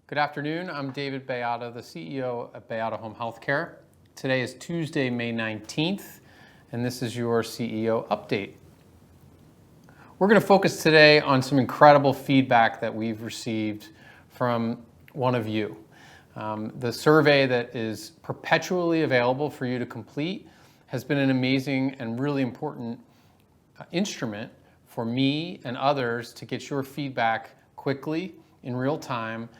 Good afternoon. I'm David Beata, the CEO of Beata Home Healthcare. Today is Tuesday, May 19th, and this is your CEO update. We're going to focus today on some incredible feedback that we've received from one of you. The survey that is perpetually available for you to complete has been an amazing and really important instrument for me and others to get your feedback quickly in real time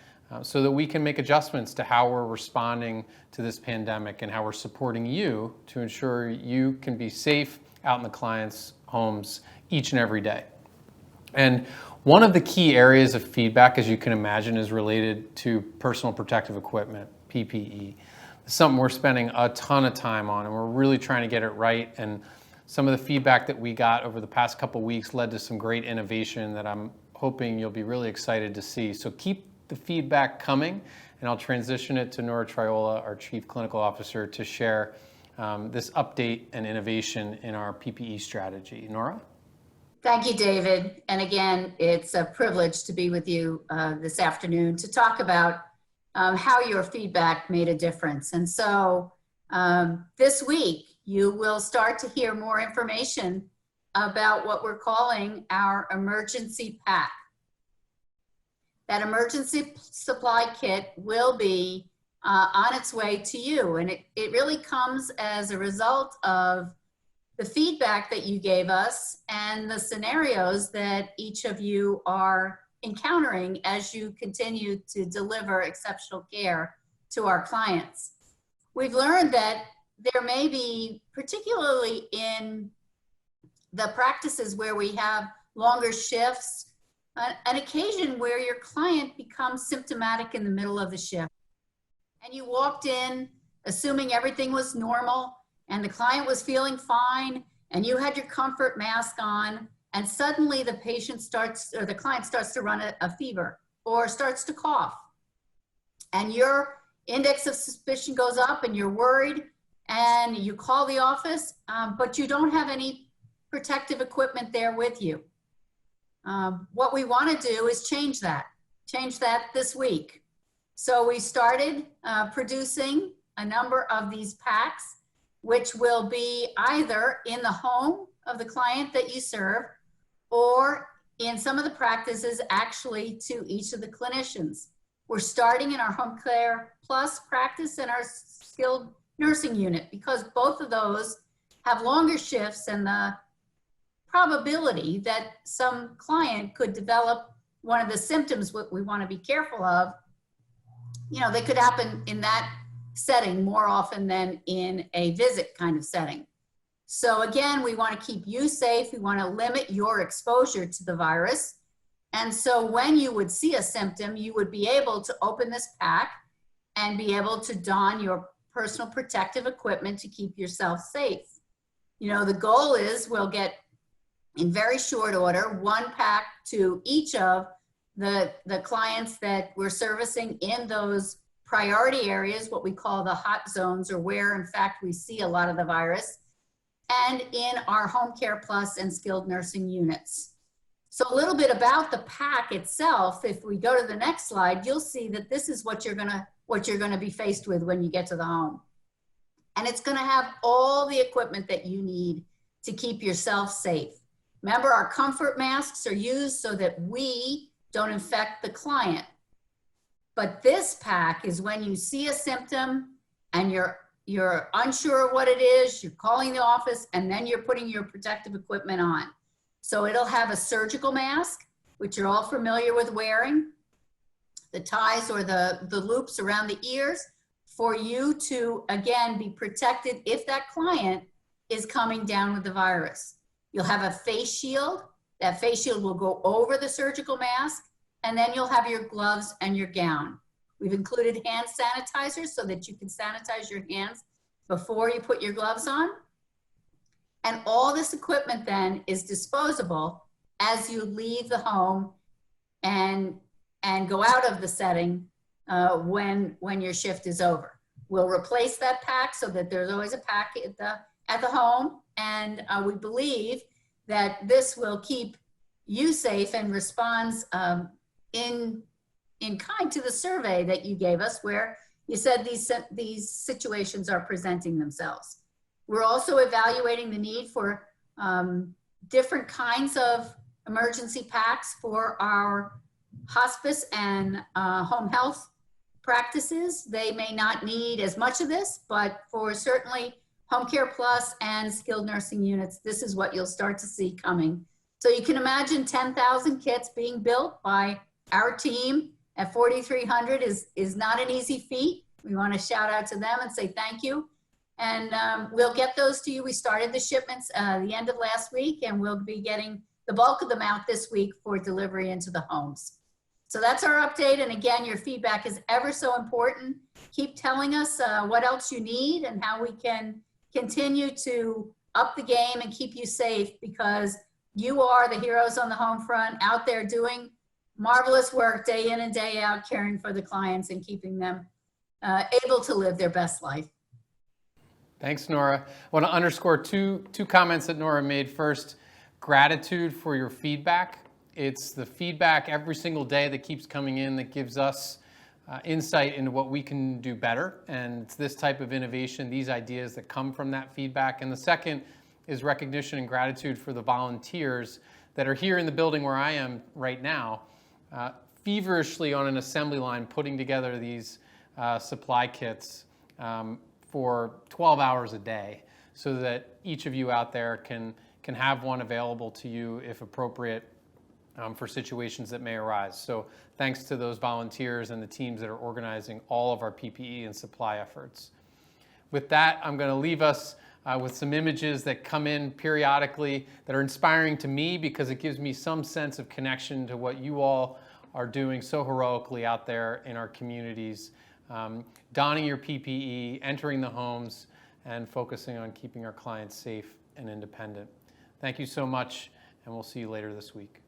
so that we can make adjustments to how we're responding to this pandemic and how we're supporting you to ensure you can be safe out in the clients' homes each and every day. And one of the key areas of feedback, as you can imagine, is related to personal protective equipment, PPE. It's something we're spending a ton of time on, and we're really trying to get it right. And some of the feedback that we got over the past couple weeks led to some great innovation that I'm hoping you'll be really excited to see. So keep the feedback coming, and I'll transition it to Nora Triola, our Chief Clinical Officer, to share this update and innovation in our PPE strategy. Nora? Thank you, David. And again, it's a privilege to be with you this afternoon to talk about how your feedback made a difference. And so this week, you will start to hear more information about what we're calling our emergency pack. That emergency supply kit will be on its way to you. And it really comes as a result of the feedback that you gave us and the scenarios that each of you are encountering as you continue to deliver exceptional care to our clients. We've learned that there may be, particularly in the practices where we have longer shifts, an occasion where your client becomes symptomatic in the middle of the shift. And you walked in assuming everything was normal, and the client was feeling fine, and you had your comfort mask on, and suddenly the patient starts, or the client starts to run a fever or starts to cough. And your index of suspicion goes up and you're worried and you call the office, but you don't have any protective equipment there with you. What we want to do is change that this week. So we started producing a number of these packs, which will be either in the home of the client that you serve or in some of the practices actually to each of the clinicians. We're starting in our home care plus practice and our skilled nursing unit because both of those have longer shifts, and the probability that some client could develop one of the symptoms what we want to be careful of, they could happen in that setting more often than in a visit kind of setting. So again, we want to keep you safe. We want to limit your exposure to the virus. And so when you would see a symptom, you would be able to open this pack and be able to don your personal protective equipment to keep yourself safe. The goal is we'll get in very short order one pack to each of the clients that we're servicing in those priority areas, what we call the hot zones, or where in fact we see a lot of the virus, and in our home care plus and skilled nursing units. So a little bit about the pack itself. If we go to the next slide, you'll see that this is what you're gonna be faced with when you get to the home. And it's gonna have all the equipment that you need to keep yourself safe. Remember, our comfort masks are used so that we don't infect the client. But this pack is when you see a symptom and you're unsure of what it is, you're calling the office, and then you're putting your protective equipment on. So it'll have a surgical mask, which you're all familiar with wearing, the ties or the loops around the ears for you to, again, be protected if that client is coming down with the virus. You'll have a face shield. That face shield will go over the surgical mask, and then you'll have your gloves and your gown. We've included hand sanitizers so that you can sanitize your hands before you put your gloves on. And all this equipment then is disposable as you leave the home and go out of the setting when your shift is over. We'll replace that pack so that there's always a pack at the home, and we believe that this will keep you safe and responds in in kind to the survey that you gave us, where you said these situations are presenting themselves. We're also evaluating the need for different kinds of emergency packs for our hospice and home health practices. They may not need as much of this, but for certainly Home Care Plus and skilled nursing units, this is what you'll start to see coming. So you can imagine 10,000 kits being built by our team at 4,300 is not an easy feat. We want to shout out to them and say thank you. And we'll get those to you. We started the shipments the end of last week, and we'll be getting the bulk of them out this week for delivery into the homes. So that's our update. And again, your feedback is ever so important. Keep telling us what else you need and how we can continue to up the game and keep you safe, because you are the heroes on the home front, out there doing marvelous work day in and day out, caring for the clients and keeping them able to live their best life. Thanks, Nora. I want to underscore two comments that Nora made. First, gratitude for your feedback. It's the feedback every single day that keeps coming in that gives us insight into what we can do better. And it's this type of innovation, these ideas that come from that feedback. And the second is recognition and gratitude for the volunteers that are here in the building where I am right now, feverishly on an assembly line putting together these supply kits for 12 hours a day, so that each of you out there can have one available to you if appropriate for situations that may arise. So thanks to those volunteers and the teams that are organizing all of our PPE and supply efforts. With that, I'm going to leave us with some images that come in periodically that are inspiring to me, because it gives me some sense of connection to what you all are doing so heroically out there in our communities, donning your PPE, entering the homes, and focusing on keeping our clients safe and independent. Thank you so much, and we'll see you later this week.